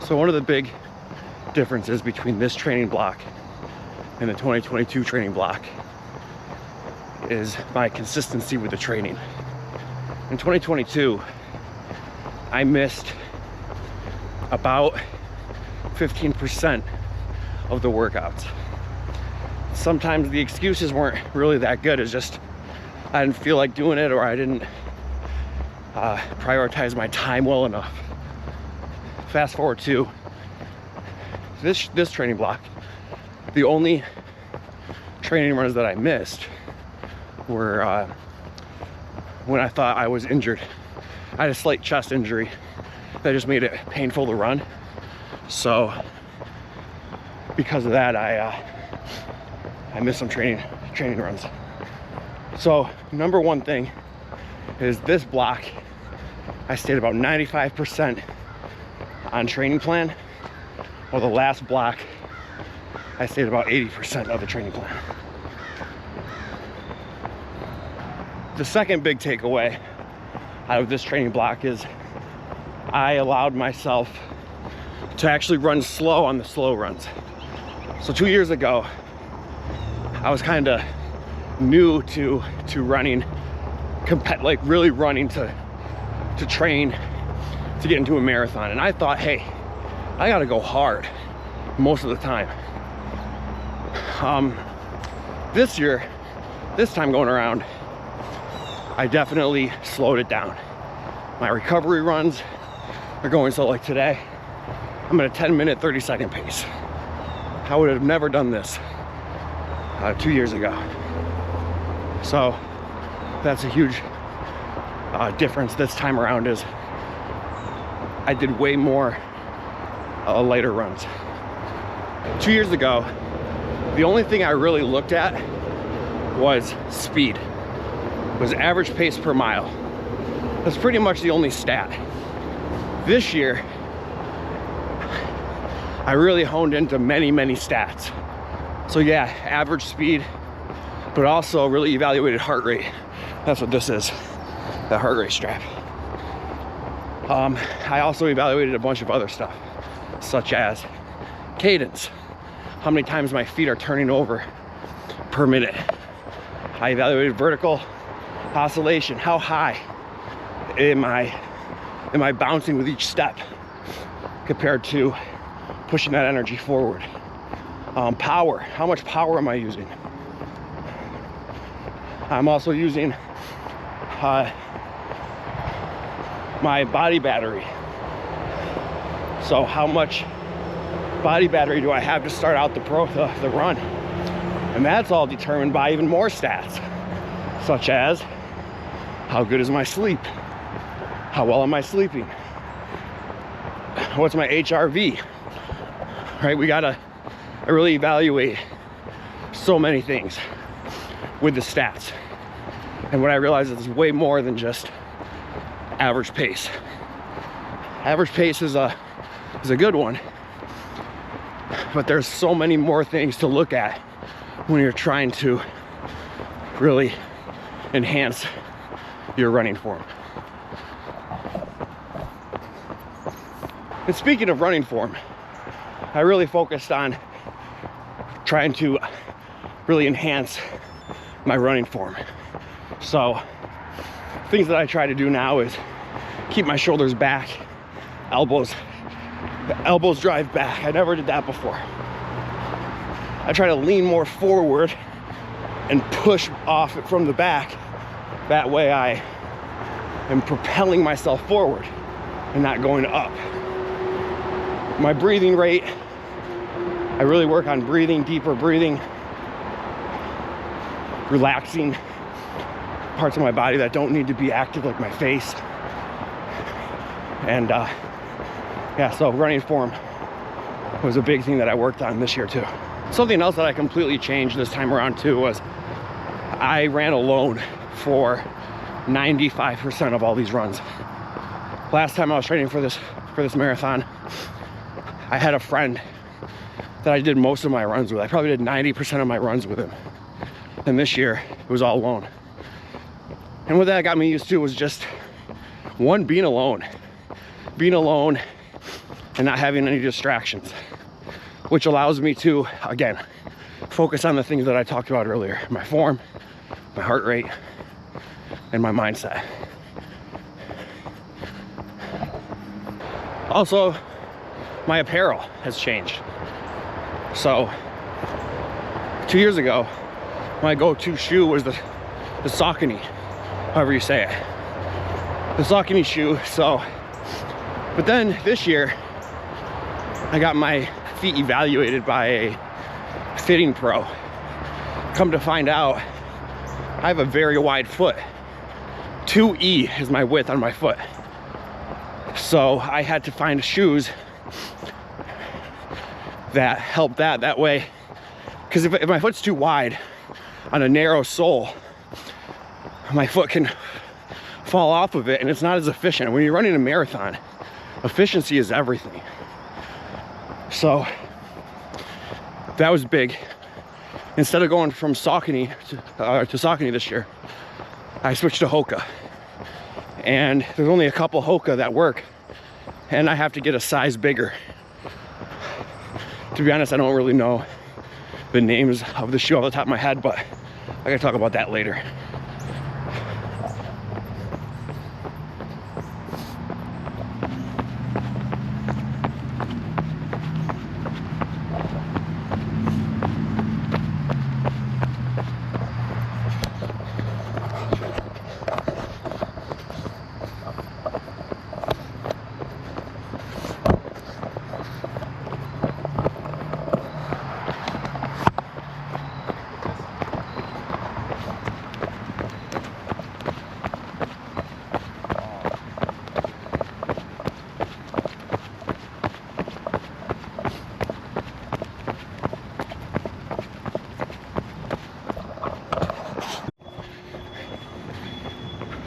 So one of the big differences between this training block and the 2022 training block is my consistency with the training. In 2022, I missed about 15% of the workouts. Sometimes the excuses weren't really that good. It's just I didn't feel like doing it, or I didn't prioritize my time well enough. Fast forward to this training block, the only training runs that I missed were when I thought I was injured. I had a slight chest injury that just made it painful to run. So because of that, I missed some training runs. So number one thing is this block, I stayed about 95% on training plan, while the last block, I stayed about 80% of the training plan. The second big takeaway out of this training block is I allowed myself to actually run slow on the slow runs. So 2 years ago, I was kind of new to running, like really running to train to get into a marathon. And I thought, hey, I gotta go hard most of the time. This year, this time going around, I definitely slowed it down. My recovery runs are going slow. Like today, I'm at a 10-minute, 30-second pace. I would have never done this 2 years ago. So that's a huge difference this time around. Is I did way more lighter runs. 2 years ago, the only thing I really looked at was speed, was average pace per mile. That's pretty much the only stat. This year, I really honed into many stats. So yeah, average speed, but also really evaluated heart rate. That's what this is, the heart rate strap. I also evaluated a bunch of other stuff, such as cadence, how many times my feet are turning over per minute. I evaluated vertical oscillation, how high am I bouncing with each step compared to pushing that energy forward. Power, how much power am I using? I'm also using my body battery. So how much body battery do I have to start out the run? And that's all determined by even more stats, such as how good is my sleep? How well am I sleeping? What's my HRV? Right, we gotta really evaluate so many things with the stats. And what I realized is it's way more than just average pace. Average pace is a good one, but there's so many more things to look at when you're trying to really enhance your running form. And speaking of running form, I really focused on trying to really enhance my running form. So things that I try to do now is keep my shoulders back, elbows drive back. I never did that before. I try to lean more forward and push off from the back. That way I am propelling myself forward and not going up. My breathing rate, I really work on breathing, deeper breathing, relaxing parts of my body that don't need to be active, like my face. And yeah, so running form was a big thing that I worked on this year too. Something else that I completely changed this time around too was I ran alone for 95% of all these runs. Last time I was training for this marathon, I had a friend that I did most of my runs with. I probably did 90% of my runs with him. And this year, it was all alone. And what that got me used to was just, one, being alone. Being alone and not having any distractions, which allows me to, again, focus on the things that I talked about earlier: my form, my heart rate, and my mindset. Also, my apparel has changed. So 2 years ago, my go-to shoe was the Saucony, however you say it, the Saucony shoe. So, but then this year, I got my feet evaluated by a fitting pro. Come to find out, I have a very wide foot. 2E is my width on my foot. So I had to find shoes that help that way. Because if my foot's too wide on a narrow sole, my foot can fall off of it and it's not as efficient. When you're running a marathon, efficiency is everything. So that was big. Instead of going from Saucony to Saucony this year, I switched to Hoka. And there's only a couple Hoka that work, and I have to get a size bigger. To be honest, I don't really know the names of the shoe off the top of my head, but I gotta talk about that later.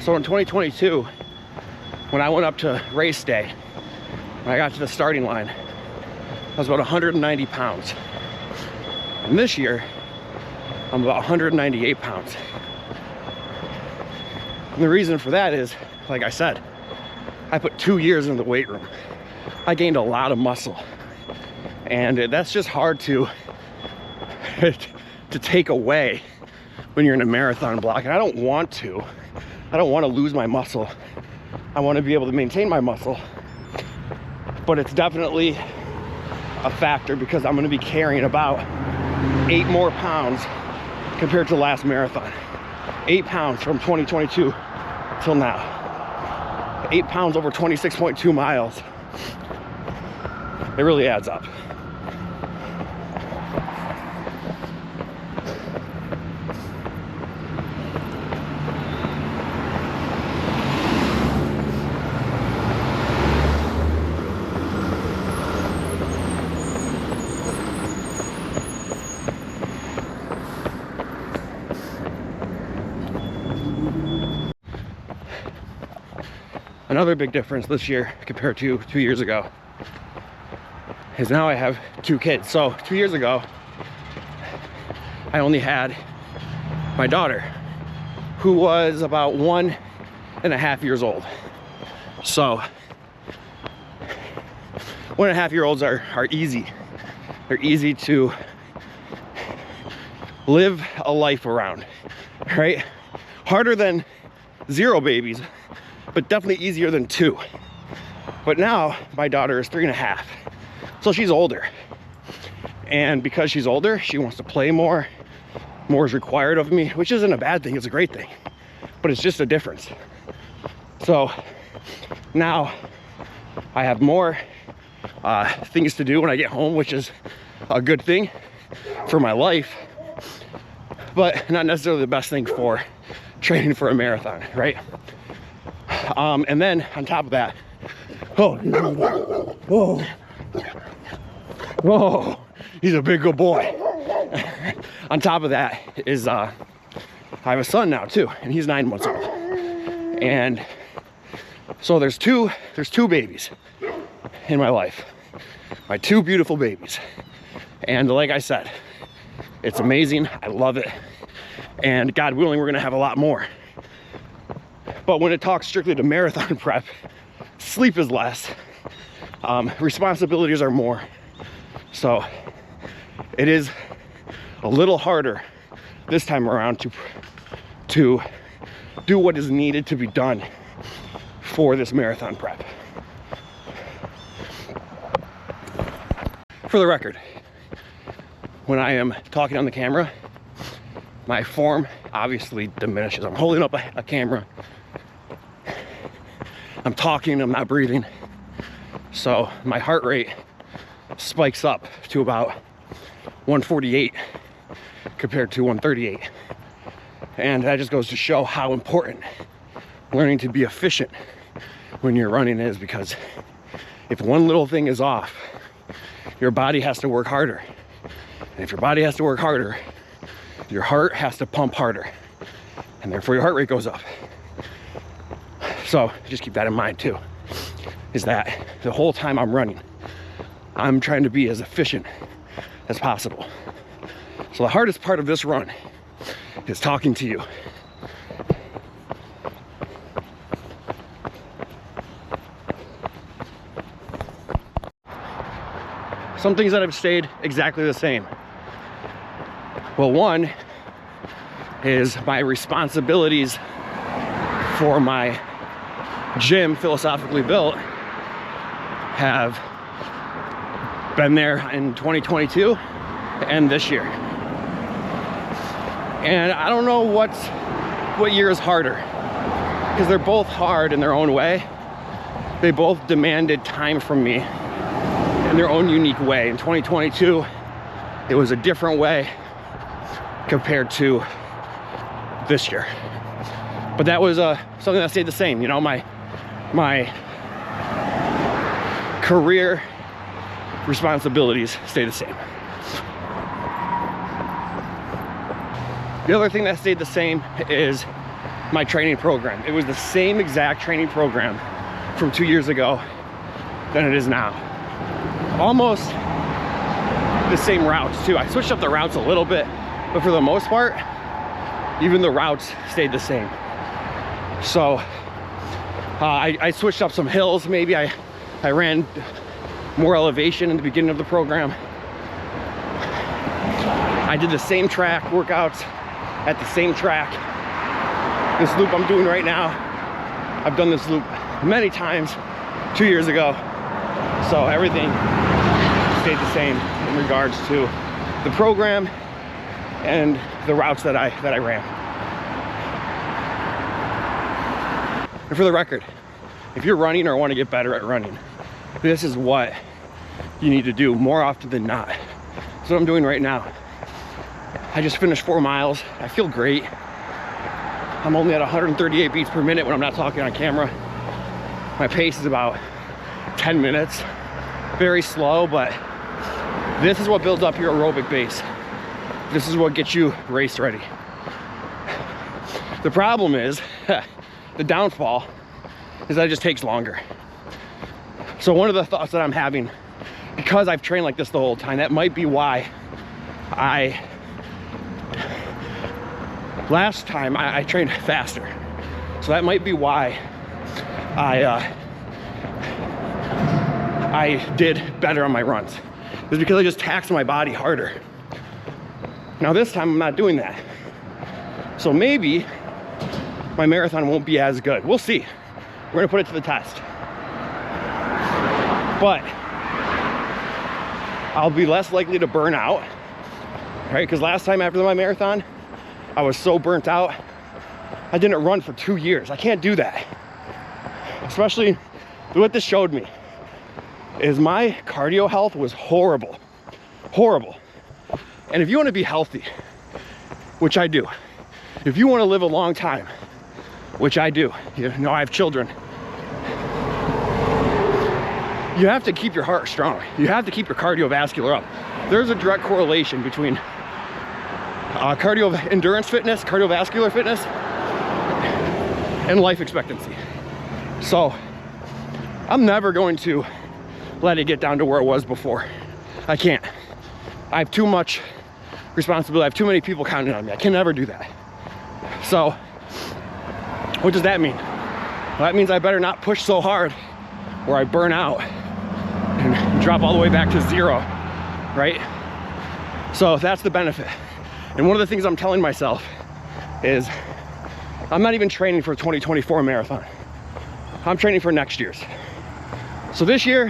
So in 2022, when I went up to race day, when I got to the starting line, I was about 190 pounds. And this year, I'm about 198 pounds. And the reason for that is, like I said, I put 2 years in the weight room. I gained a lot of muscle. And that's just hard to take away when you're in a marathon block. And I don't want to. I don't want to lose my muscle. I want to be able to maintain my muscle. But it's definitely a factor because I'm going to be carrying about 8 more pounds compared to the last marathon. 8 pounds from 2022 till now. 8 pounds over 26.2 miles. It really adds up. Another big difference this year compared to 2 years ago is now I have 2 kids. So 2 years ago, I only had my daughter, who was about 1.5 years old. So 1.5-year-olds are easy. They're easy to live a life around, right? Harder than 0 babies, but definitely easier than 2. But now my daughter is 3.5, so she's older. And because she's older, she wants to play more. More is required of me, which isn't a bad thing, it's a great thing. But it's just a difference. So now I have more things to do when I get home, which is a good thing for my life, but not necessarily the best thing for training for a marathon, right? And then on top of that, oh, he's a big good boy. On top of that is I have a son now too, and he's 9 months old. And so there's two babies in my life, my 2 beautiful babies. And like I said, it's amazing. I love it. And God willing, we're gonna have a lot more. But when it talks strictly to marathon prep, sleep is less, Responsibilities are more. So it is a little harder this time around to do what is needed to be done for this marathon prep. For the record, when I am talking on the camera, my form obviously diminishes. I'm holding up a camera, I'm talking, I'm not breathing. So my heart rate spikes up to about 148 compared to 138. And that just goes to show how important learning to be efficient when you're running is, because if one little thing is off, your body has to work harder. And if your body has to work harder, your heart has to pump harder. And therefore your heart rate goes up. So just keep that in mind too, is that the whole time I'm running, I'm trying to be as efficient as possible. So the hardest part of this run is talking to you. Some things that have stayed exactly the same. Well, one is my responsibilities for my gym, Philosophically Built, have been there in 2022 and this year. And I don't know what year is harder, because they're both hard in their own way. They both demanded time from me in their own unique way. In 2022, it was a different way compared to this year. But that was something that stayed the same. You know, my career responsibilities stay the same. The other thing that stayed the same is my training program. It was the same exact training program from 2 years ago than it is now. Almost the same routes too. I switched up the routes a little bit, but for the most part, even the routes stayed the same. So I switched up some hills. Maybe I ran more elevation in the beginning of the program. I did the same track workouts at the same track. This loop I'm doing right now, I've done this loop many times 2 years ago. So everything stayed the same in regards to the program and the routes that I ran. And for the record, if you're running or want to get better at running, this is what you need to do more often than not. That's what I'm doing right now. I just finished 4 miles. I feel great. I'm only at 138 beats per minute when I'm not talking on camera. My pace is about 10 minutes. Very slow, but this is what builds up your aerobic base. This is what gets you race ready. The problem is, the downfall is that it just takes longer. So one of the thoughts that I'm having, because I've trained like this the whole time, that might be why last time I trained faster. So that might be why I did better on my runs. It's because I just taxed my body harder. Now this time I'm not doing that. So maybe my marathon won't be as good. We'll see. We're gonna put it to the test. But I'll be less likely to burn out, right? Because last time after my marathon, I was so burnt out, I didn't run for 2 years. I can't do that. Especially what this showed me is my cardio health was horrible, horrible. And if you want to be healthy, which I do, if you want to live a long time, which I do, you know, I have children, you have to keep your heart strong. You have to keep your cardiovascular up. There's a direct correlation between endurance fitness, cardiovascular fitness, and life expectancy. So I'm never going to let it get down to where it was before. I can't. I have too much responsibility. I have too many people counting on me. I can never do that. So what does that mean? Well, that means I better not push so hard or I burn out. and drop all the way back to 0, right? So that's the benefit. And one of the things I'm telling myself is I'm not even training for a 2024 marathon. I'm training for next year's. So this year,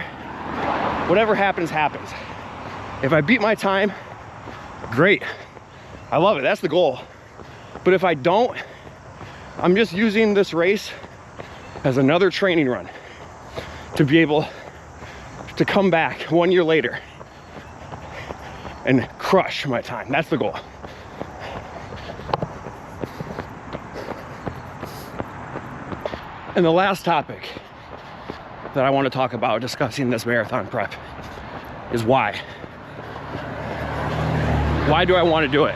whatever happens, happens. If I beat my time, great. I love it, that's the goal. But if I don't, I'm just using this race as another training run to be able to come back 1 year later and crush my time. That's the goal. And the last topic that I want to talk about discussing this marathon prep is why. Why do I want to do it?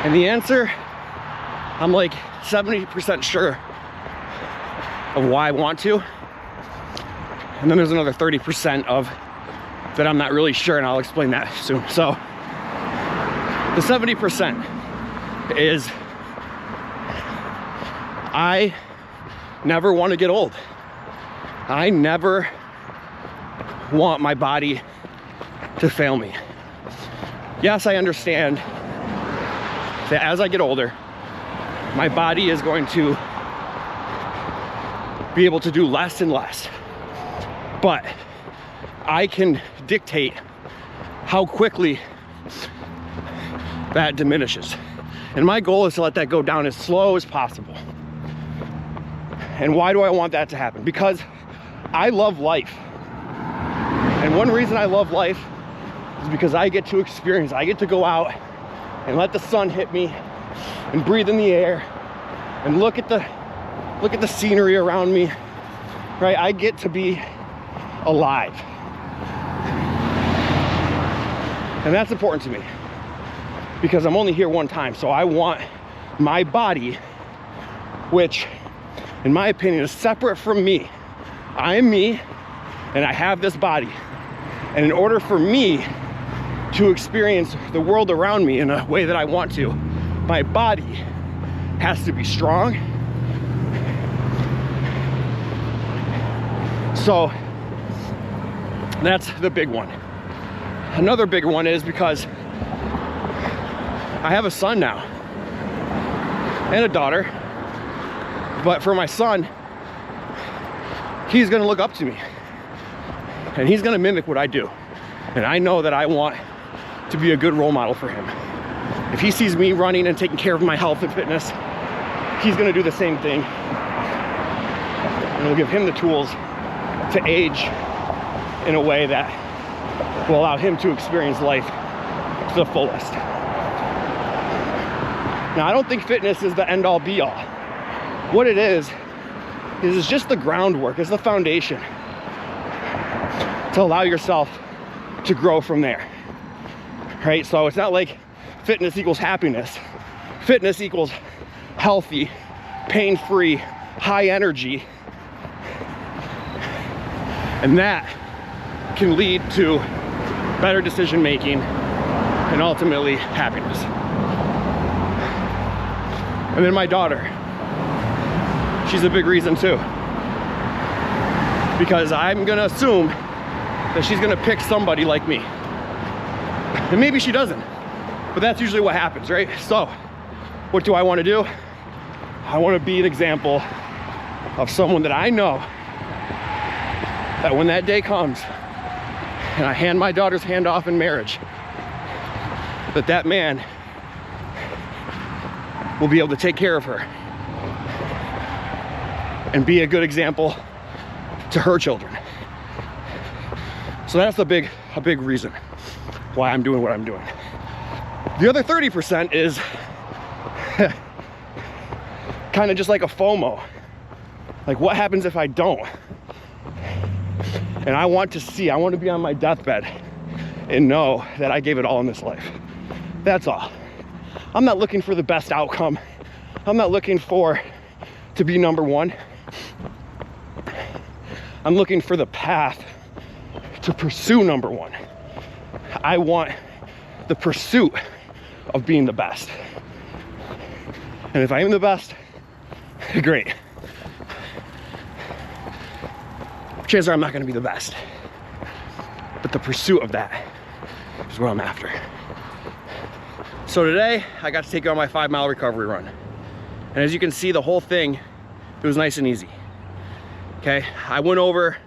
And the answer, I'm like 70% sure of why I want to. And then there's another 30% of that I'm not really sure, and I'll explain that soon. So the 70% is I never want to get old. I never want my body to fail me. Yes, I understand that as I get older, my body is going to be able to do less and less. But I can dictate how quickly that diminishes. And my goal is to let that go down as slow as possible. And why do I want that to happen? Because I love life. And one reason I love life is because I get to experience, I get to go out and let the sun hit me and breathe in the air and look at the scenery around me, right? I get to be alive. And that's important to me because I'm only here one time. So I want my body, which in my opinion is separate from me. I am me and I have this body. And in order for me to experience the world around me in a way that I want to, my body has to be strong. So that's the big one. Another big one is because I have a son now and a daughter, but for my son, he's gonna look up to me and he's gonna mimic what I do. And I know that I want to be a good role model for him. If he sees me running and taking care of my health and fitness, he's gonna do the same thing. And we'll give him the tools to age in a way that will allow him to experience life to the fullest. Now, I don't think fitness is the end all be all. What it is just the groundwork, is the foundation to allow yourself to grow from there, right? So it's not like fitness equals happiness. Fitness equals healthy, pain-free, high energy. And that can lead to better decision making and ultimately happiness. And then my daughter, she's a big reason too. Because I'm gonna assume that she's gonna pick somebody like me. And maybe she doesn't, but that's usually what happens, right? So, what do I wanna do? I wanna be an example of someone that I know that when that day comes and I hand my daughter's hand off in marriage, that man will be able to take care of her and be a good example to her children. So that's a big reason why I'm doing what I'm doing. The other 30% is kind of just like a FOMO. Like, what happens if I don't? And I want to be on my deathbed and know that I gave it all in this life. That's all. I'm not looking for the best outcome. I'm not looking to be number one. I'm looking for the path to pursue number one. I want the pursuit of being the best. And if I am the best, great. chances are I'm not going to be the best. But the pursuit of that is what I'm after. So today, I got to take you on my 5-mile recovery run. And as you can see, the whole thing, it was nice and easy. Okay, I went over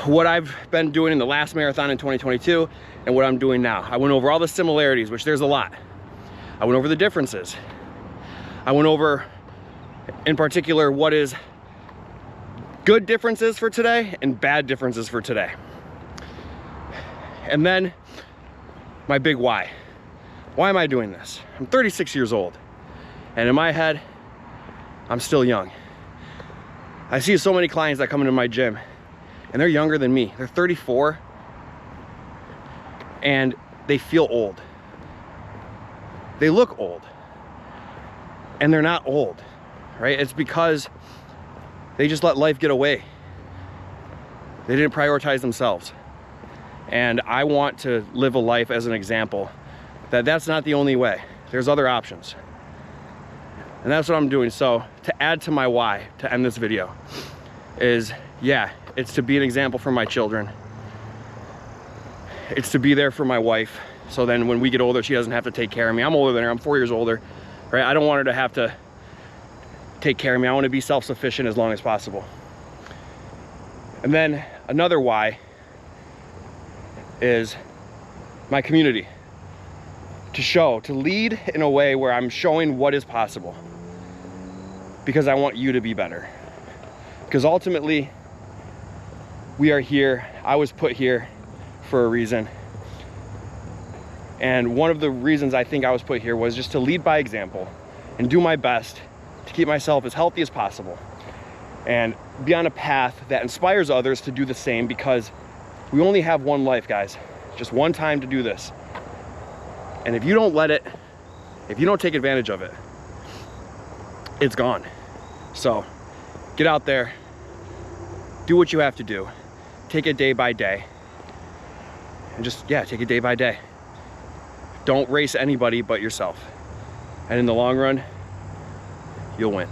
what I've been doing in the last marathon in 2022 and what I'm doing now. I went over all the similarities, which there's a lot. I went over the differences. I went over, in particular, what is good differences for today and bad differences for today. And then my big why. Why am I doing this? I'm 36 years old, and in my head, I'm still young. I see so many clients that come into my gym, and they're younger than me. They're 34, and they feel old. They look old, and they're not old, right? It's because they just let life get away. They didn't prioritize themselves. And I want to live a life as an example that that's not the only way. There's other options. And that's what I'm doing. So to add to my why, to end this video, is yeah, it's to be an example for my children. It's to be there for my wife. So then when we get older, she doesn't have to take care of me. I'm older than her, I'm 4 years older, right? I don't want her to have to take care of me. I want to be self-sufficient as long as possible. And then another why is my community. To lead in a way where I'm showing what is possible. Because I want you to be better. Because ultimately, we are here. I was put here for a reason. And one of the reasons I think I was put here was just to lead by example and do my best to keep myself as healthy as possible and be on a path that inspires others to do the same, because we only have one life, guys. Just one time to do this. And if you don't let it, if you don't take advantage of it, it's gone. So get out there, do what you have to do, take it day by day, and just, yeah, take it day by day. Don't race anybody but yourself. And in the long run, you'll win.